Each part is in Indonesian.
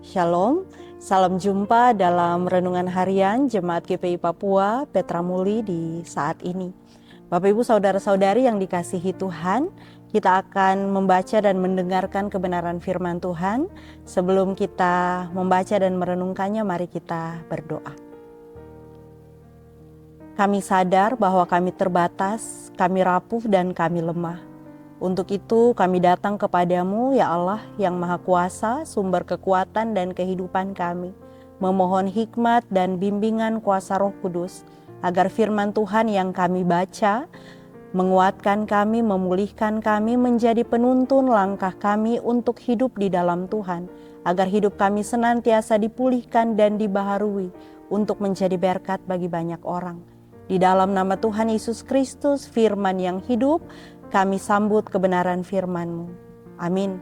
Shalom, salam jumpa dalam Renungan Harian Jemaat GPI Papua Petra Muli di saat ini. Bapak Ibu Saudara-saudari yang dikasihi Tuhan, kita akan membaca dan mendengarkan kebenaran firman Tuhan. Sebelum kita membaca dan merenungkannya, mari kita berdoa. Kami sadar bahwa kami terbatas, kami rapuh dan kami lemah. Untuk itu kami datang kepadamu ya Allah yang Maha Kuasa, sumber kekuatan dan kehidupan kami. Memohon hikmat dan bimbingan kuasa Roh Kudus, agar firman Tuhan yang kami baca, menguatkan kami, memulihkan kami, menjadi penuntun langkah kami untuk hidup di dalam Tuhan. Agar hidup kami senantiasa dipulihkan dan dibaharui untuk menjadi berkat bagi banyak orang. Di dalam nama Tuhan Yesus Kristus, firman yang hidup, kami sambut kebenaran firman-Mu. Amin.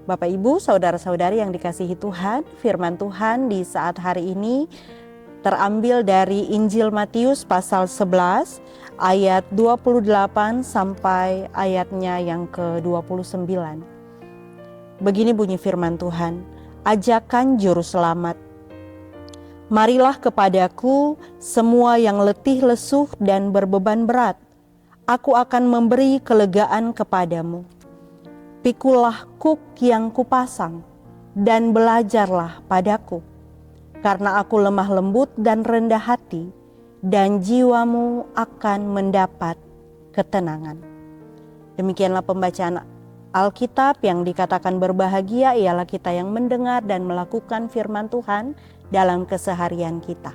Bapak Ibu, saudara-saudari yang dikasihi Tuhan, firman Tuhan di saat hari ini terambil dari Injil Matius pasal 11 ayat 28 sampai ayatnya yang ke-29. Begini bunyi firman Tuhan, ajakan juru selamat. Marilah kepadaku semua yang letih lesuh dan berbeban berat, aku akan memberi kelegaan kepadamu. Pikulah kuk yang kupasang dan belajarlah padaku, karena aku lemah lembut dan rendah hati, dan jiwamu akan mendapat ketenangan. Demikianlah pembacaan Alkitab. Yang dikatakan berbahagia ialah kita yang mendengar dan melakukan firman Tuhan dalam keseharian kita.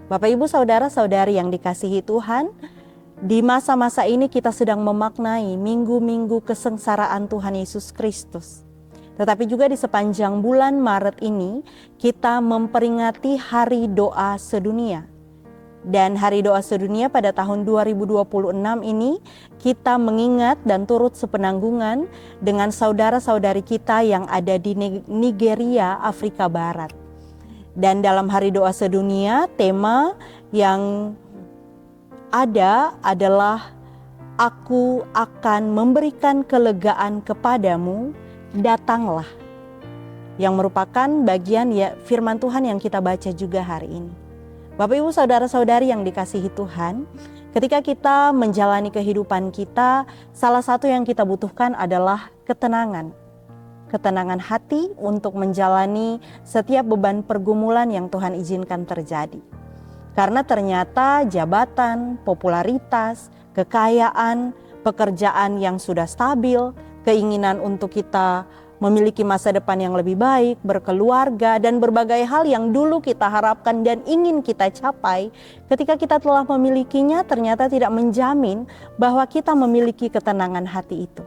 Bapak Ibu saudara-saudari yang dikasihi Tuhan, di masa-masa ini kita sedang memaknai minggu-minggu kesengsaraan Tuhan Yesus Kristus. Tetapi juga di sepanjang bulan Maret ini kita memperingati Hari Doa Sedunia. Dan Hari Doa Sedunia pada tahun 2026 ini kita mengingat dan turut sepenanggungan dengan saudara-saudari kita yang ada di Nigeria, Afrika Barat. Dan dalam Hari Doa Sedunia tema yang ada adalah aku akan memberikan kelegaan kepadamu, datanglah. Yang merupakan bagian ya firman Tuhan yang kita baca juga hari ini. Bapak Ibu saudara-saudari yang dikasihi Tuhan, ketika kita menjalani kehidupan kita, salah satu yang kita butuhkan adalah ketenangan. Ketenangan hati untuk menjalani setiap beban pergumulan yang Tuhan izinkan terjadi. Karena ternyata jabatan, popularitas, kekayaan, pekerjaan yang sudah stabil, keinginan untuk kita memiliki masa depan yang lebih baik, berkeluarga, dan berbagai hal yang dulu kita harapkan dan ingin kita capai, ketika kita telah memilikinya ternyata tidak menjamin bahwa kita memiliki ketenangan hati itu.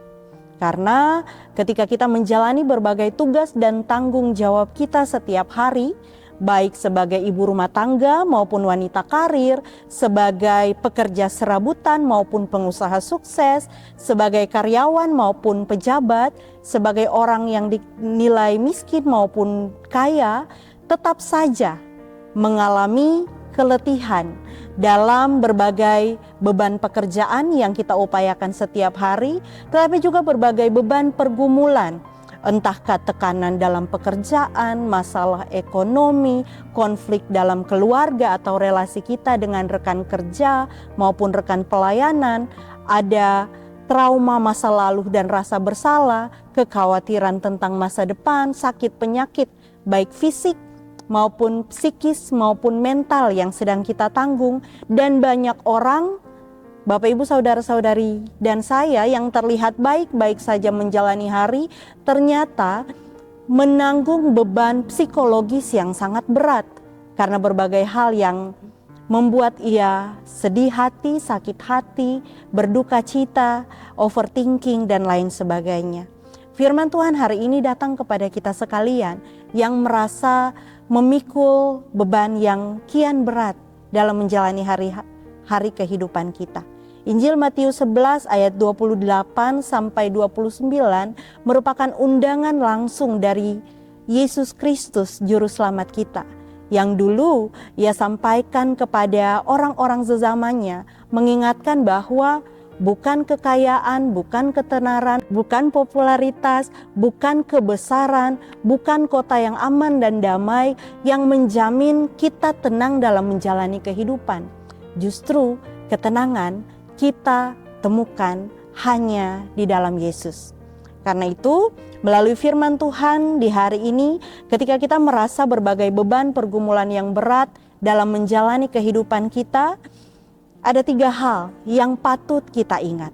Karena ketika kita menjalani berbagai tugas dan tanggung jawab kita setiap hari, baik sebagai ibu rumah tangga maupun wanita karir, sebagai pekerja serabutan maupun pengusaha sukses, sebagai karyawan maupun pejabat, sebagai orang yang dinilai miskin maupun kaya, tetap saja mengalami keletihan dalam berbagai beban pekerjaan yang kita upayakan setiap hari, tetapi juga berbagai beban pergumulan. Entahkah tekanan dalam pekerjaan, masalah ekonomi, konflik dalam keluarga atau relasi kita dengan rekan kerja maupun rekan pelayanan, ada trauma masa lalu dan rasa bersalah, kekhawatiran tentang masa depan, sakit penyakit baik fisik maupun psikis maupun mental yang sedang kita tanggung, dan banyak orang, Bapak Ibu saudara-saudari dan saya yang terlihat baik-baik saja menjalani hari, ternyata menanggung beban psikologis yang sangat berat karena berbagai hal yang membuat ia sedih hati, sakit hati, berduka cita, overthinking dan lain sebagainya. Firman Tuhan hari ini datang kepada kita sekalian yang merasa memikul beban yang kian berat dalam menjalani hari kehidupan kita. Injil Matius 11 ayat 28 sampai 29 merupakan undangan langsung dari Yesus Kristus juru selamat kita, yang dulu ia sampaikan kepada orang-orang sezamannya, mengingatkan bahwa bukan kekayaan, bukan ketenaran, bukan popularitas, bukan kebesaran, bukan kota yang aman dan damai yang menjamin kita tenang dalam menjalani kehidupan. Justru ketenangan kita temukan hanya di dalam Yesus. Karena itu, melalui firman Tuhan di hari ini, ketika kita merasa berbagai beban pergumulan yang berat dalam menjalani kehidupan kita, ada 3 hal yang patut kita ingat.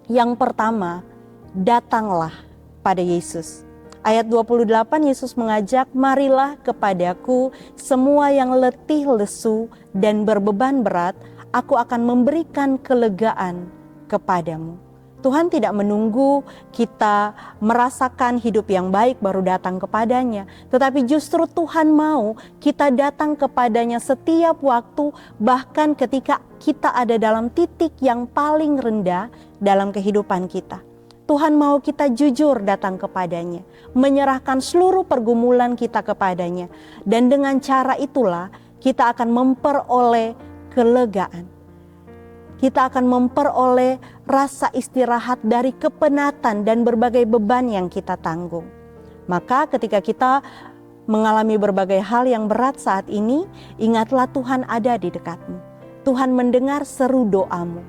Yang pertama, datanglah pada Yesus. Ayat 28, Yesus mengajak, marilah kepadaku semua yang letih, lesu, dan berbeban berat, aku akan memberikan kelegaan kepadamu. Tuhan tidak menunggu kita merasakan hidup yang baik baru datang kepadanya. Tetapi justru Tuhan mau kita datang kepadanya setiap waktu, bahkan ketika kita ada dalam titik yang paling rendah dalam kehidupan kita. Tuhan mau kita jujur datang kepadanya, menyerahkan seluruh pergumulan kita kepadanya. Dan dengan cara itulah kita akan memperoleh kelegaan. Kita akan memperoleh rasa istirahat dari kepenatan dan berbagai beban yang kita tanggung. Maka ketika kita mengalami berbagai hal yang berat saat ini, ingatlah Tuhan ada di dekatmu. Tuhan mendengar seru doamu.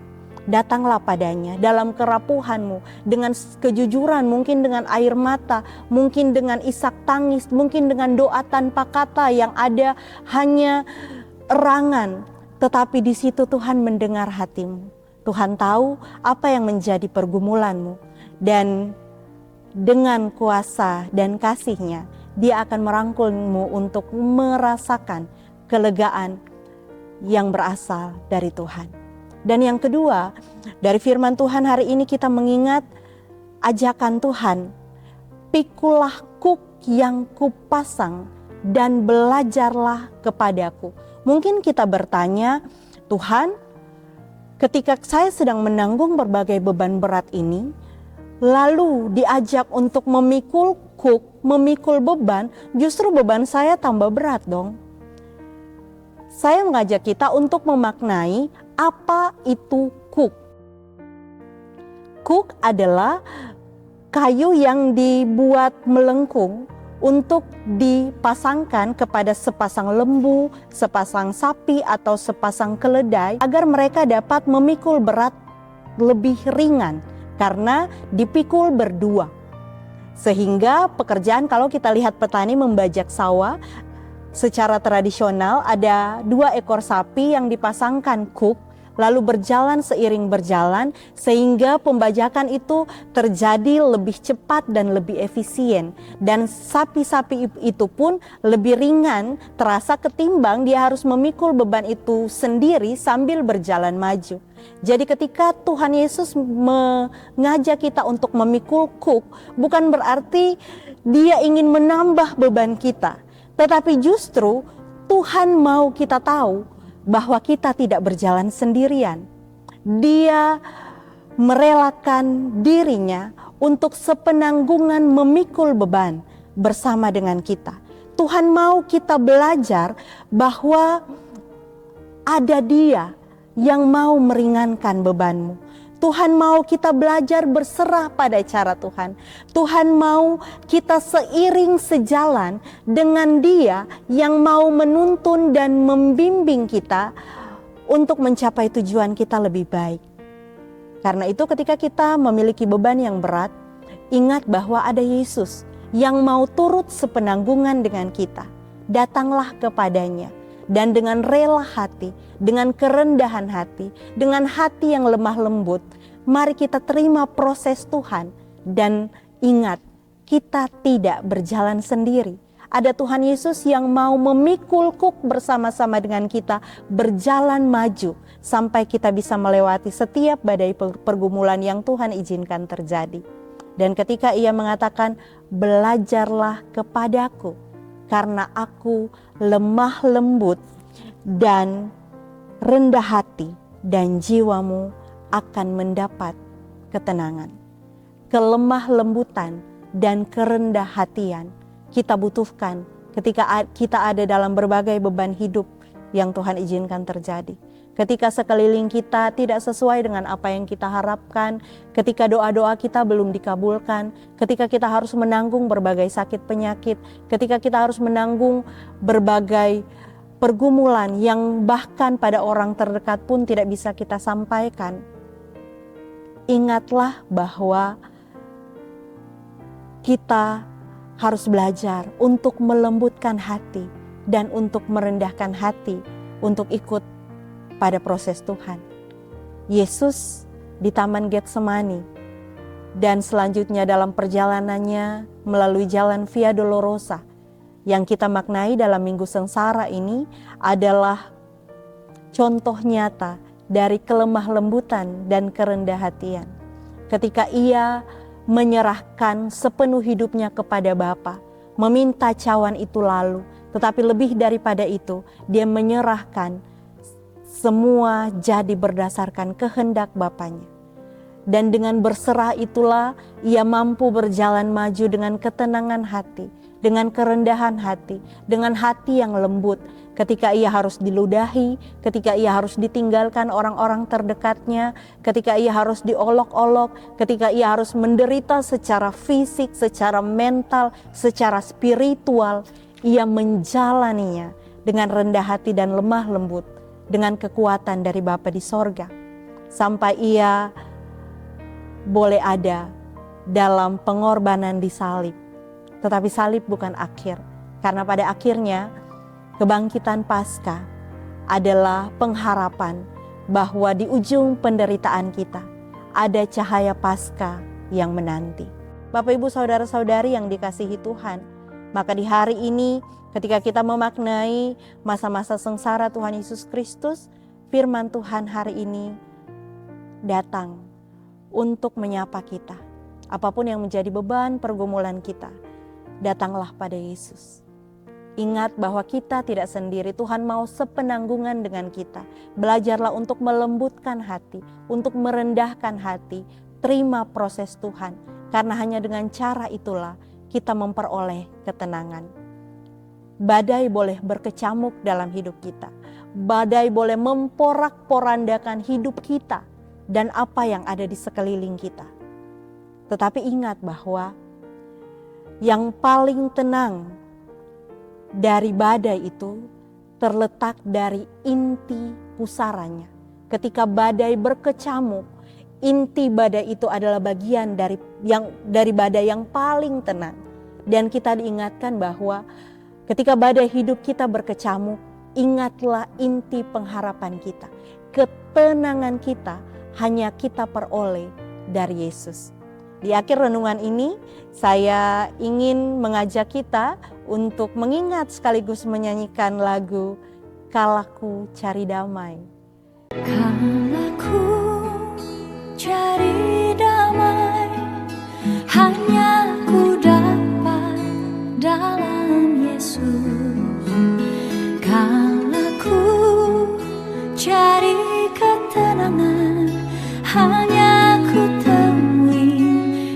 Datanglah padanya dalam kerapuhanmu, dengan kejujuran, mungkin dengan air mata, mungkin dengan isak tangis, mungkin dengan doa tanpa kata yang ada hanya erangan. Tetapi di situ Tuhan mendengar hatimu. Tuhan tahu apa yang menjadi pergumulanmu. Dan dengan kuasa dan kasih-Nya, Dia akan merangkulmu untuk merasakan kelegaan yang berasal dari Tuhan. Dan yang kedua, dari firman Tuhan hari ini kita mengingat ajakan Tuhan. Pikulah kuk yang kupasang dan belajarlah kepadaku. Mungkin kita bertanya, Tuhan, ketika saya sedang menanggung berbagai beban berat ini, lalu diajak untuk memikul kuk, memikul beban, justru beban saya tambah berat dong. Saya mengajak kita untuk memaknai apa itu kuk. Kuk adalah kayu yang dibuat melengkung untuk dipasangkan kepada sepasang lembu, sepasang sapi, atau sepasang keledai agar mereka dapat memikul berat lebih ringan karena dipikul berdua. Sehingga pekerjaan, kalau kita lihat petani membajak sawah, secara tradisional ada 2 ekor sapi yang dipasangkan kuk, lalu berjalan seiring berjalan sehingga pembajakan itu terjadi lebih cepat dan lebih efisien. Dan sapi-sapi itu pun lebih ringan terasa ketimbang dia harus memikul beban itu sendiri sambil berjalan maju. Jadi ketika Tuhan Yesus mengajak kita untuk memikul kuk, bukan berarti Dia ingin menambah beban kita. Tetapi justru Tuhan mau kita tahu bahwa kita tidak berjalan sendirian. Dia merelakan dirinya untuk sepenanggungan memikul beban bersama dengan kita. Tuhan mau kita belajar bahwa ada Dia yang mau meringankan bebanmu. Tuhan mau kita belajar berserah pada cara Tuhan. Tuhan mau kita seiring sejalan dengan Dia yang mau menuntun dan membimbing kita untuk mencapai tujuan kita lebih baik. Karena itu ketika kita memiliki beban yang berat, ingat bahwa ada Yesus yang mau turut sepenanggungan dengan kita. Datanglah kepadanya. Dan dengan rela hati, dengan kerendahan hati, dengan hati yang lemah lembut, mari kita terima proses Tuhan. Dan ingat, kita tidak berjalan sendiri. Ada Tuhan Yesus yang mau memikul kuk bersama-sama dengan kita, berjalan maju sampai kita bisa melewati setiap badai pergumulan yang Tuhan izinkan terjadi. Dan ketika Ia mengatakan, belajarlah kepadaku, karena aku lemah lembut dan rendah hati, dan jiwamu akan mendapat ketenangan. Kelemah lembutan dan kerendah hatian kita butuhkan ketika kita ada dalam berbagai beban hidup yang Tuhan izinkan terjadi. ketika sekeliling kita tidak sesuai dengan apa yang kita harapkan, ketika doa-doa kita belum dikabulkan, ketika kita harus menanggung berbagai sakit penyakit, ketika kita harus menanggung berbagai pergumulan yang bahkan pada orang terdekat pun tidak bisa kita sampaikan. Ingatlah bahwa kita harus belajar untuk melembutkan hati dan untuk merendahkan hati untuk ikut pada proses Tuhan. Yesus di Taman Getsemani dan selanjutnya dalam perjalanannya melalui jalan Via Dolorosa yang kita maknai dalam Minggu Sengsara ini adalah contoh nyata dari kelemah lembutan dan kerendah hatian. Ketika ia menyerahkan sepenuh hidupnya kepada Bapa, meminta cawan itu lalu, tetapi lebih daripada itu, dia menyerahkan semua jadi berdasarkan kehendak Bapanya. Dan dengan berserah itulah ia mampu berjalan maju dengan ketenangan hati, dengan kerendahan hati, dengan hati yang lembut. Ketika ia harus diludahi, ketika ia harus ditinggalkan orang-orang terdekatnya, ketika ia harus diolok-olok, ketika ia harus menderita secara fisik, secara mental, secara spiritual, ia menjalaninya dengan rendah hati dan lemah lembut, dengan kekuatan dari Bapa di sorga. Sampai ia boleh ada dalam pengorbanan di salib. Tetapi salib bukan akhir, karena pada akhirnya kebangkitan Paskah adalah pengharapan bahwa di ujung penderitaan kita ada cahaya Paskah yang menanti. Bapak Ibu saudara-saudari yang dikasihi Tuhan, maka di hari ini ketika kita memaknai masa-masa sengsara Tuhan Yesus Kristus, firman Tuhan hari ini datang untuk menyapa kita. Apapun yang menjadi beban pergumulan kita, datanglah pada Yesus. Ingat bahwa kita tidak sendiri, Tuhan mau sepenanggungan dengan kita. Belajarlah untuk melembutkan hati, untuk merendahkan hati, terima proses Tuhan. Karena hanya dengan cara itulah kita memperoleh ketenangan. Badai boleh berkecamuk dalam hidup kita. Badai boleh memporak-porandakan hidup kita dan apa yang ada di sekeliling kita. Tetapi ingat bahwa yang paling tenang dari badai itu terletak dari inti pusaranya. Ketika badai berkecamuk, inti badai itu adalah bagian dari badai yang paling tenang. Dan kita diingatkan bahwa ketika badai hidup kita berkecamuk, ingatlah inti pengharapan kita. Ketenangan kita hanya kita peroleh dari Yesus. Di akhir renungan ini, saya ingin mengajak kita untuk mengingat sekaligus menyanyikan lagu Kalaku Cari Damai. Kalaku cari damai, hanya ku dapat dalam Yesus. Kalaku cari ketenangan, hanya ku temui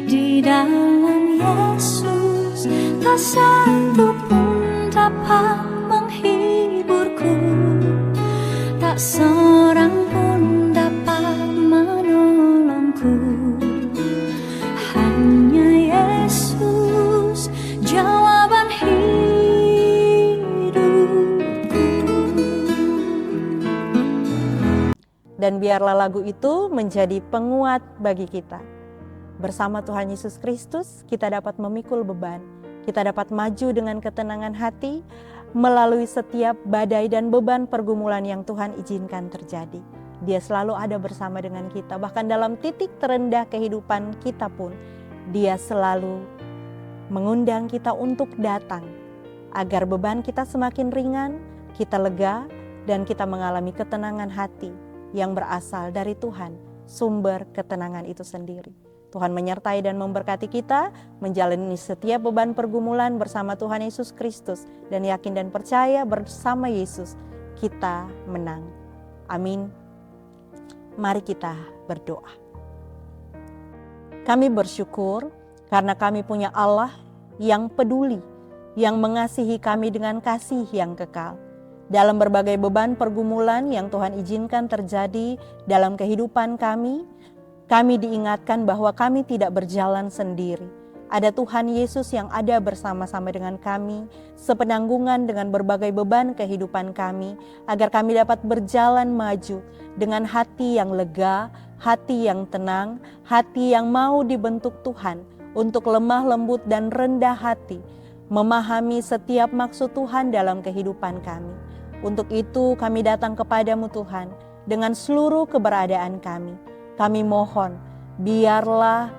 di dalam Yesus. Tak satu pun dapat menghiburku, tak seorang pun dapat menolongku. Hanya Yesus jawaban hidupku. Dan biarlah lagu itu menjadi penguat bagi kita. Bersama Tuhan Yesus Kristus, kita dapat memikul beban. Kita dapat maju dengan ketenangan hati melalui setiap badai dan beban pergumulan yang Tuhan izinkan terjadi. Dia selalu ada bersama dengan kita. Bahkan dalam titik terendah kehidupan kita pun, Dia selalu mengundang kita untuk datang. Agar beban kita semakin ringan, kita lega, dan kita mengalami ketenangan hati yang berasal dari Tuhan, sumber ketenangan itu sendiri. Tuhan menyertai dan memberkati kita menjalani setiap beban pergumulan bersama Tuhan Yesus Kristus, dan yakin dan percaya bersama Yesus kita menang. Amin. Mari kita berdoa. Kami bersyukur karena kami punya Allah yang peduli, yang mengasihi kami dengan kasih yang kekal. dalam berbagai beban pergumulan yang Tuhan izinkan terjadi dalam kehidupan kami diingatkan bahwa kami tidak berjalan sendiri. Ada Tuhan Yesus yang ada bersama-sama dengan kami, sepenanggungan dengan berbagai beban kehidupan kami, agar kami dapat berjalan maju dengan hati yang lega, hati yang tenang, hati yang mau dibentuk Tuhan untuk lemah lembut dan rendah hati, memahami setiap maksud Tuhan dalam kehidupan kami. Untuk itu kami datang kepadamu Tuhan dengan seluruh keberadaan kami. Kami mohon, biarlah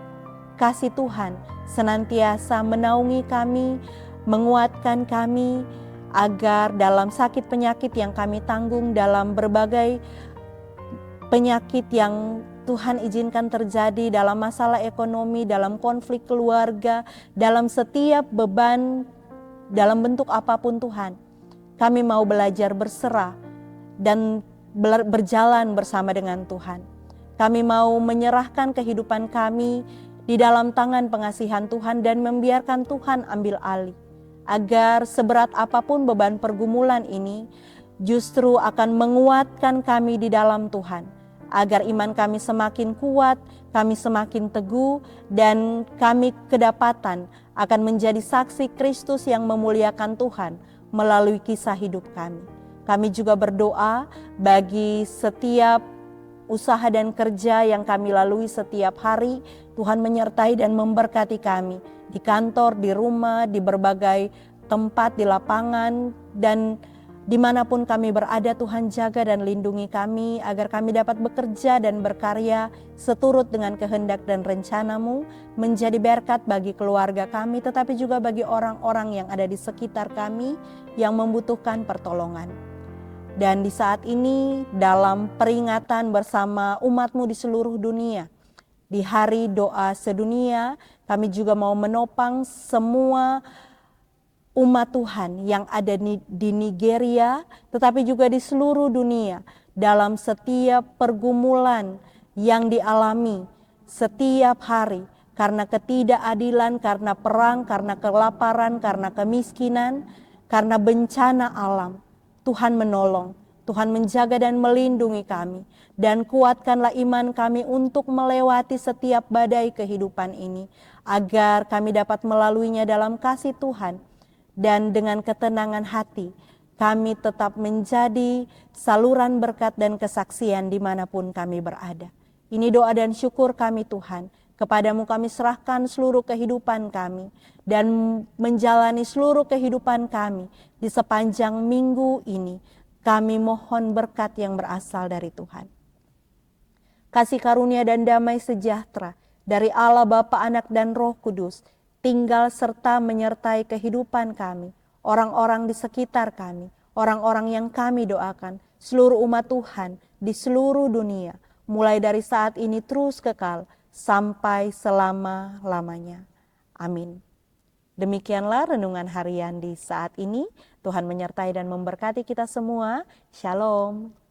kasih Tuhan senantiasa menaungi kami, menguatkan kami, agar dalam sakit penyakit yang kami tanggung, dalam berbagai penyakit yang Tuhan izinkan terjadi, dalam masalah ekonomi, dalam konflik keluarga, dalam setiap beban, dalam bentuk apapun Tuhan, kami mau belajar berserah dan berjalan bersama dengan Tuhan. Kami mau menyerahkan kehidupan kami di dalam tangan pengasihan Tuhan dan membiarkan Tuhan ambil alih. Agar seberat apapun beban pergumulan ini justru akan menguatkan kami di dalam Tuhan. Agar iman kami semakin kuat, kami semakin teguh, dan kami kedapatan akan menjadi saksi Kristus yang memuliakan Tuhan melalui kisah hidup kami. Kami juga berdoa bagi setiap usaha dan kerja yang kami lalui setiap hari. Tuhan menyertai dan memberkati kami di kantor, di rumah, di berbagai tempat, di lapangan, dan dimanapun kami berada. Tuhan jaga dan lindungi kami agar kami dapat bekerja dan berkarya seturut dengan kehendak dan rencana-Mu, menjadi berkat bagi keluarga kami, tetapi juga bagi orang-orang yang ada di sekitar kami yang membutuhkan pertolongan. Dan di saat ini dalam peringatan bersama umat-Mu di seluruh dunia, di hari doa sedunia, kami juga mau menopang semua umat Tuhan yang ada di Nigeria, tetapi juga di seluruh dunia dalam setiap pergumulan yang dialami setiap hari karena ketidakadilan, karena perang, karena kelaparan, karena kemiskinan, karena bencana alam. Tuhan menolong, Tuhan menjaga dan melindungi kami, dan kuatkanlah iman kami untuk melewati setiap badai kehidupan ini, agar kami dapat melaluinya dalam kasih Tuhan, dan dengan ketenangan hati kami tetap menjadi saluran berkat dan kesaksian dimanapun kami berada. Ini doa dan syukur kami Tuhan, kepadamu kami serahkan seluruh kehidupan kami, dan menjalani seluruh kehidupan kami di sepanjang minggu ini. Kami mohon berkat yang berasal dari Tuhan. Kasih karunia dan damai sejahtera dari Allah Bapa, Anak, dan Roh Kudus tinggal serta menyertai kehidupan kami, orang-orang di sekitar kami, orang-orang yang kami doakan, seluruh umat Tuhan di seluruh dunia, mulai dari saat ini terus kekal sampai selama-lamanya. Amin. Demikianlah renungan harian di saat ini. Tuhan menyertai dan memberkati kita semua. Shalom.